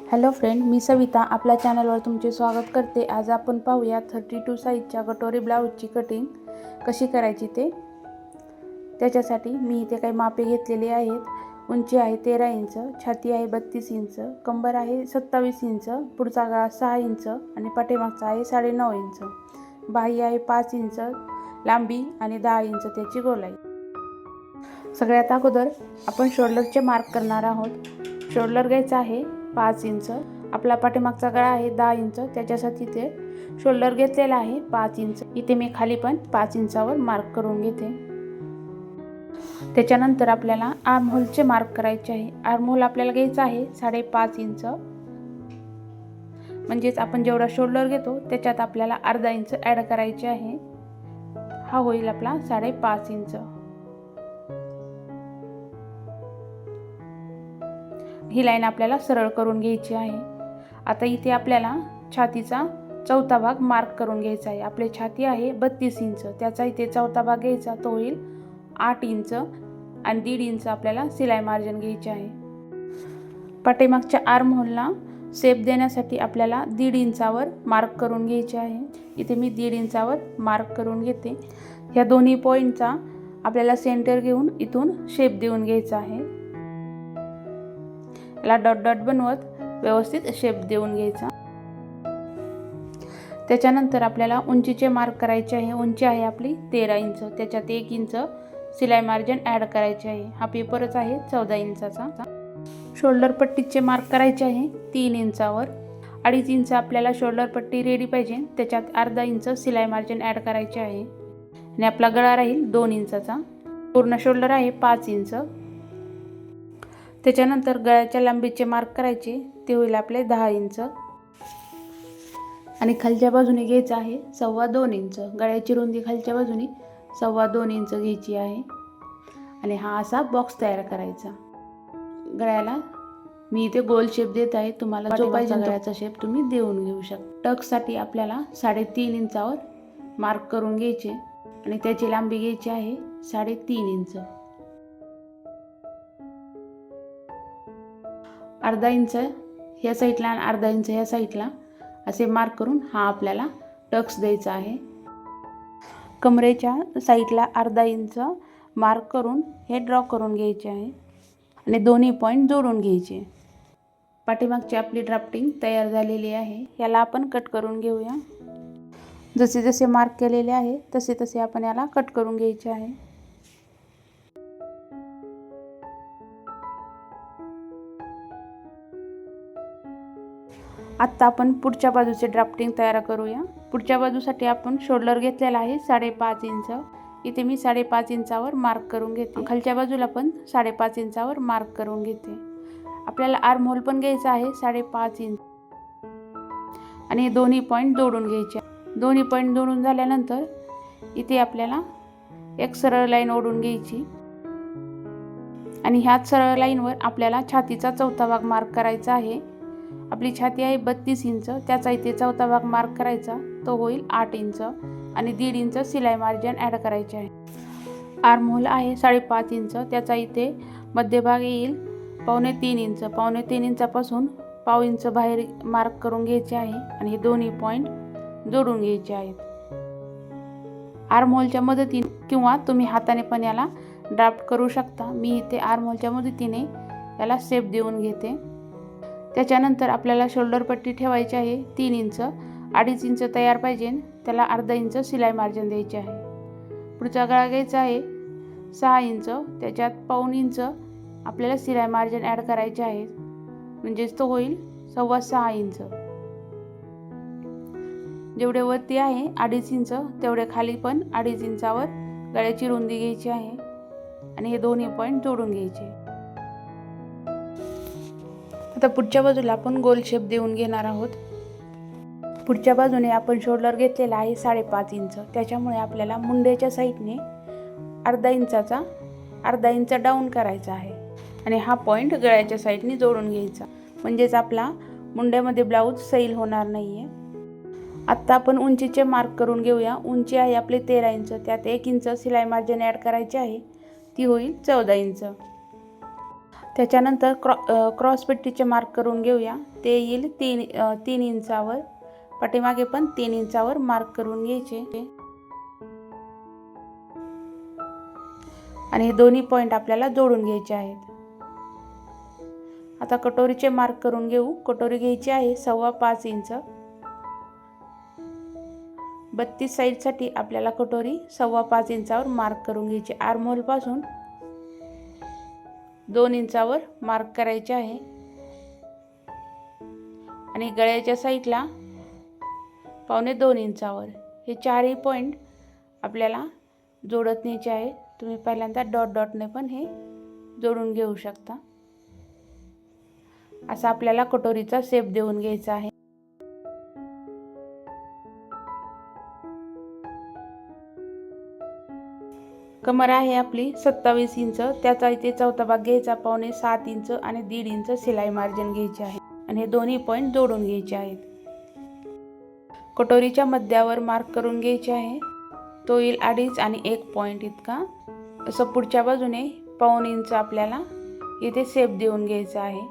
Hello friend, मी सविता आपल्या चॅनलवर तुमचे स्वागत करते। आज आपण पाहूया 32 साईजच्या कटोरी ब्लाऊजची कटिंग कशी करायची ते। त्याच्यासाठी मी इथे काही मापे घेतलेली आहेत। उंची आहे 13 इंच, छाती आहे 32 इंच, कंबर आहे 27 इंच, पुढचा गळा 6 इंच आणि पाठीमागचा आहे 9.5 इंच, बाही आहे 5 इंच लांबी आणि 10 इंच त्याची गोलाई। सगळ्यात अगोदर आपण शोल्डरचे मार्क करणार आहोत। शोल्डर घ्यायचा आहे 5 इंच, आपला पाठीमागचा गळा आहे 10 इंच, त्याच्यासाठी ते शोल्डर घेतलेला आहे 5 इंच। इथे मी खाली पण 5 इंचावर मार्क करून घेते। त्याच्यानंतर आपल्याला आर्म होलचे मार्क करायचे आहे। आर्म होल आपल्याला घ्यायचा आहे 5.5 इंच, म्हणजेच आपण जेवढा शोल्डर घेतो त्याच्यात आपल्याला अर्धा इंच ॲड करायचे आहे। हा होईल आपला 5.5 इंच। ही लाईन आपल्याला सरळ करून घ्यायची आहे। आता इथे आपल्याला छातीचा चौथा भाग मार्क करून घ्यायचा आहे। आपली छाती आहे 32 इंच, त्याचा इथे चौथा भाग घ्यायचा, तो होईल 8 इंच आणि 1.5 इंच आपल्याला सिलाई मार्जिन घ्यायची आहे। पाठीमागच्या आर्म होलला शेप देण्यासाठी आपल्याला 1.5 इंचावर मार्क करून घ्यायचे आहे। इथे मी 1.5 इंचावर मार्क करून घेते। ह्या दोन्ही पॉईंटचा आपल्याला सेंटर घेऊन इथून शेप देऊन घ्यायचा आहे। याला डॉट डॉट बनवत व्यवस्थित शेप देऊन घ्यायचा। त्याच्यानंतर आपल्याला उंचीचे मार्क करायचे आहे। उंची आहे आपली 13 इंच, त्याच्यात 1 इंच सिलाई मार्जिन ॲड करायचे आहे। हा पेपरच आहे 14 इंचाचा। शोल्डर पट्टीचे मार्क करायचे आहे 3 इंचावर। 2.5 इंच आपल्याला शोल्डर पट्टी रेडी पाहिजे, त्याच्यात अर्धा इंच सिलाई मार्जिन ॲड करायचे आहे आणि आपला गळा राहील 2 इंचाचा। पूर्ण शोल्डर आहे 5 इंच। त्याच्यानंतर गळ्याच्या लांबीचे मार्क करायचे, ते होईल आपले 10 इंच आणि खालच्या बाजूने घ्यायचं आहे 2.25 इंच। गळ्याची रुंदी खालच्या बाजूने 2.25 इंच घ्यायची आहे आणि हा असा बॉक्स तयार करायचा। गळ्याला मी इथे गोल शेप देत आहे, तुम्हाला जो पाहिजे गळ्याचा शेप तुम्ही देऊन घेऊ शकता। टक्ससाठी आपल्याला 3.5 इंचावर मार्क करून घ्यायचे आणि त्याची लांबी घ्यायची आहे 3.5 इंच। अर्धा इंच ह्या साईडला आणि अर्धा इंच ह्या साईडला असे मार्क करून हा आपल्याला टक्स द्यायचा आहे। कमरेच्या साईडला अर्धा इंच मार्क करून हे ड्रॉ करून घ्यायचे आहे आणि दोन्ही पॉईंट जोडून घ्यायचे। पाठीमागची आपली ड्राफ्टिंग तयार झालेली आहे। याला आपण कट करून घेऊया। जसे जसे मार्क केलेले आहे तसे तसे आपण याला कट करून घ्यायचे आहे। आता आपण पुढच्या बाजूचे ड्राफ्टिंग तयार करूया। पुढच्या बाजूसाठी आपण शोल्डर घेतलेला आहे 5.5 इंच। इथे मी 5.5 इंचावर मार्क करून घेते। खालच्या बाजूला पण 5.5 इंचावर मार्क करून घेते। आपल्याला आर्म होल पण घ्यायचा आहे 5.5 इंच आणि हे दोन्ही पॉईंट जोडून घ्यायचे। दोन्ही पॉईंट जोडून झाल्यानंतर इथे आपल्याला एक सरळ लाईन ओढून घ्यायची आणि ह्याच सरळ लाईनवर आपल्याला छातीचा चौथा भाग मार्क करायचा आहे। आपली छाती आहे 32 इंच, त्याचा इथे चौथा भाग मार्क करायचा, तो होईल 8 इंच आणि 1.5 इंच सिलाई मार्जिन ॲड करायचे आहे। आर्म होल आहे 5.5 इंच, त्याचा इथे मध्यभाग येईल 2.25 इंच। 2.25 इंचापासून 1/2 इंच बाहेर मार्क करून घ्यायचे आहे आणि हे दोन्ही पॉईंट जोडून घ्यायचे आहेत। आर्म होलच्या मदतीने किंवा तुम्ही हाताने पण याला ड्राफ्ट करू शकता। मी इथे आर्म होलच्या मदतीने याला शेप देऊन घेते। त्याच्यानंतर आपल्याला शोल्डर पट्टी ठेवायची आहे 3 इंच। 2.5 इंच तयार पाहिजे, त्याला अर्धा इंच सिलाई मार्जिन द्यायचे आहे। पुढचा गळा घ्यायचा आहे 6 इंच, त्याच्यात 1/4 इंच आपल्याला सिलाई मार्जिन ॲड करायचे आहे, म्हणजेच तो होईल 6.25 इंच। जेवढे वरती आहे 2.5 इंच तेवढे खाली पण 2.5 इंचावर गळ्याची रुंदी घ्यायची आहे आणि हे दोन्ही पॉईंट जोडून घ्यायचे। आता पुढच्या बाजूला आपण गोल शेप देऊन घेणार आहोत। पुढच्या बाजूने आपण शोल्डर घेतलेला आहे 5.5 इंच, त्याच्यामुळे आपल्याला मुंड्याच्या साईडने अर्धा इंच डाऊन करायचा आहे आणि हा पॉईंट गळ्याच्या साईडने जोडून घ्यायचा, म्हणजेच आपला मुंड्यामध्ये ब्लाऊज सैल होणार नाहीये। आत्ता आपण उंचीचे मार्क करून घेऊया। उंची आहे आपली 13 इंच, त्यात 1 इंच सिलाई मार्जिन ॲड करायची आहे, ती होईल 14 इंच। त्याच्यानंतर क्रॉस पट्टीचे मार्क करून घेऊया. ते येईल 3 इंचावर. पाठीमागे पण 3 इंचावर मार्क करून घ्यायचे आणि हे दोन्ही पॉईंट आपल्याला जोडून घ्यायचे आहेत. आता कटोरीचे मार्क करून घेऊ. कटोरी घ्यायची आहे 5.25 इंच. 32 साईडसाठी आपल्याला कटोरी 5.25 इंचावर मार्क करून घ्यायची. आर्महोल पासून 2 इंचावर मार्क करायचे आहे आणि गळ्याच्या साईडला 1.25 इंचावर. हे चारही पॉईंट आपल्याला जोडत न्यायचे आहे. तुम्ही पहिल्यांदा डॉटने पण हे जोडून घेऊ शकता. असा आपल्याला कटोरीचा शेप देऊन घ्यायचा आहे. कमर आहे आपली 27 इंच. त्याचा इथे चौथा भाग घ्यायचा 6.25 इंच आणि 1.5 इंच शिलाई मार्जिन घ्यायचे आहे आणि हे दोन्ही पॉईंट जोडून घ्यायचे आहेत. कटोरीच्या मध्यावर मार्क करून घ्यायचे आहे. तो येईल 2.5 आणि 1 पॉईंट इतका. असं पुढच्या बाजूने 1.25 इंच आपल्याला इथे शेप देऊन घ्यायचा आहे.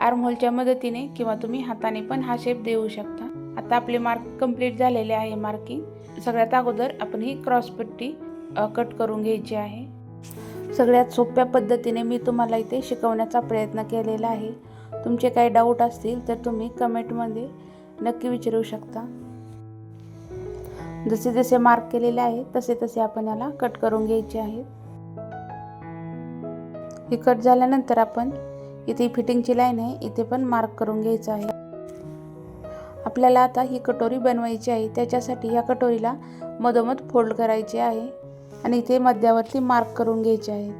आर्महोलच्या मदतीने किंवा तुम्ही हाताने पण हा शेप देऊ शकता. आता आपले मार्क कंप्लीट झालेले आहे मार्किंग. सगळ्यात अगोदर आपण ही क्रॉस पट्टी कट करून घ्यायची आहे. सगळ्यात सोप्या पद्धतीने मी तुम्हाला इथे शिकवण्याचा प्रयत्न केलेला आहे. तुमचे काही डाऊट असतील तर तुम्ही कमेंटमध्ये नक्की विचारू शकता. जसे जसे मार्क केलेले आहे तसे तसे आपण याला कट करून घ्यायचे आहे. हे कट झाल्यानंतर आपण इथे फिटिंगची लाईन आहे इथे पण मार्क करून घ्यायचं आहे. आपल्याला आता ही कटोरी बनवायची आहे. त्याच्यासाठी ह्या कटोरीला मधोमध फोल्ड करायचे आहे आणि इथे मध्यावरती मार्क करून घ्यायचे आहेत.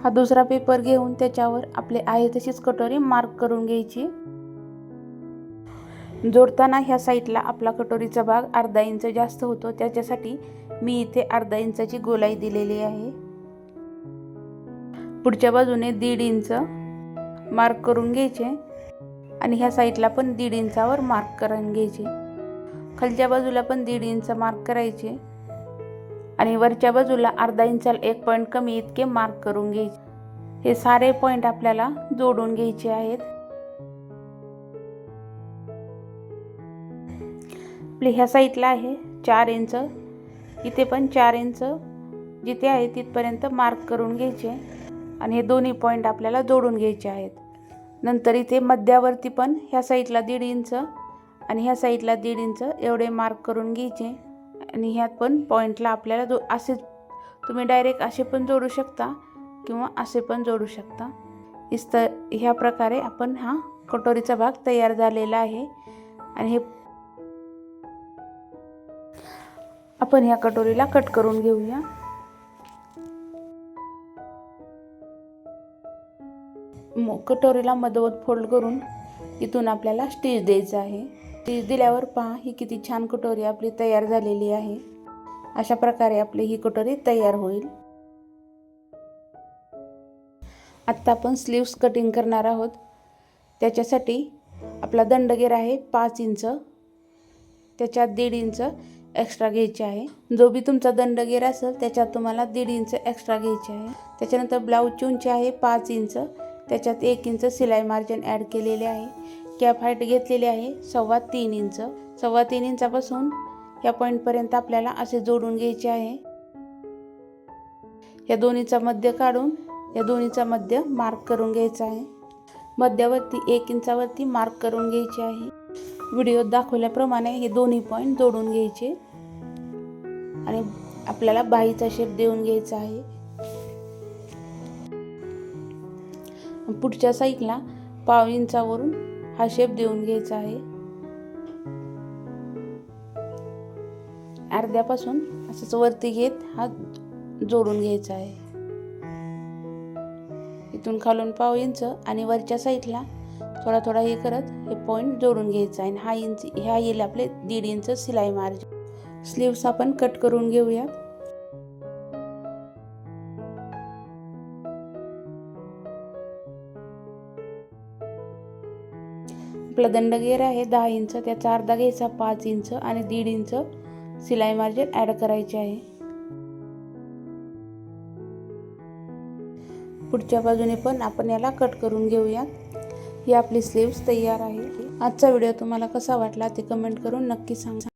हा दुसरा पेपर घेऊन त्याच्यावर आपले आहे तशीच कटोरी मार्क करून घ्यायची. जोडताना ह्या साईडला आपला कटोरीचा भाग 1/2 इंच जास्त होतो. त्याच्यासाठी मी इथे 1/2 इंचाची गोलाई दिलेली आहे. पुढच्या बाजूने 1.5 इंच मार्क करून घ्यायचे आणि ह्या साईडला पण 1.5 इंचावर मार्क करून घ्यायचे. खालच्या बाजूला पण 1.5 इंच मार्क करायचे आणि वरच्या बाजूला 1/2 इंचाला 1 पॉईंट कमी इतके मार्क करून घ्यायचे. हे सारे पॉईंट आपल्याला जोडून घ्यायचे आहेत. आपली ह्या साईडला आहे 4 इंच. इथे पण 4 इंच जिथे आहे तिथपर्यंत मार्क करून घ्यायचे आणि हे दोन्ही पॉईंट आपल्याला जोडून घ्यायचे आहेत. नंतर इथे मध्यावरती पण ह्या साईडला 1.5 इंच आणि ह्या साईडला 1.5 इंच एवढे मार्क करून घ्यायचे आणि ह्यात पण पॉईंटला आपल्याला असे तुम्ही डायरेक्ट असे पण जोडू शकता किंवा असे पण जोडू शकता. ह्या प्रकारे आपण हा कटोरीचा भाग तयार झालेला आहे आणि हे आपण ह्या कटोरीला कट करून घेऊया. कटोरीला मधोमध फोल्ड करून इथून आपल्याला स्टिच द्यायचं आहे. स्टिच दिल्यावर पहा ही किती छान कटोरी आपली तयार झालेली आहे. अशा प्रकारे आपली ही कटोरी तयार होईल. आत्ता आपण स्लीव्स कटिंग करणार आहोत. त्याच्यासाठी आपला दंडगेर आहे 5 इंच. त्याच्यात 1.5 इंच एक्स्ट्रा घ्यायचे आहे. जो बी तुमचा दंडगेर असेल त्याच्यात तुम्हाला 1.5 इंच एक्स्ट्रा घ्यायचे आहे. त्याच्यानंतर ब्लाऊजची उंची आहे 5 इंच. त्याच्यात 1 इंच शिलाई मार्जिन ॲड केलेले आहे. कॅप हाईट घेतलेली आहे 3.25 इंच. 3.25 इंचापासून या पॉईंटपर्यंत आपल्याला असे जोडून घ्यायचे आहे. या दोन्हीचा मध्य काढून या दोन्हीचा मध्य मार्क करून घ्यायचा आहे. मध्यावरती 1 इंचावरती मार्क करून घ्यायचे आहे. व्हिडिओत दाखवल्याप्रमाणे हे दोन्ही पॉईंट जोडून घ्यायचे आणि आपल्याला बाहीचा शेप देऊन घ्यायचा आहे. पुढच्या साईडला 1/2 इंचावरून हा शेप देऊन घ्यायचा आहे. अर्ध्यापासून असंच वरती घेत हा जोडून घ्यायचा आहे. इथून खालून 1/2 इंच आणि वरच्या साईडला थोडा थोडा हे करत हे पॉईंट जोडून घ्यायचा आहे. ह्या येईल आपले 1.5 इंच शिलाई मार्जिन. स्लीव्स आपण कट करून घेऊयात. आपला दंडगेर आहे 10 इंच. त्याचा अर्धा घ्यायचा 5 इंच आणि 1.5 इंच शिलाई मार्जिन ॲड करायचे आहे. पुढच्या बाजूने पण आपण याला कट करून घेऊया। ही आपली स्लीव्स तयार आहे। आजचा व्हिडिओ तुम्हाला कसा वाटला ते कमेंट करून नक्की सांगा।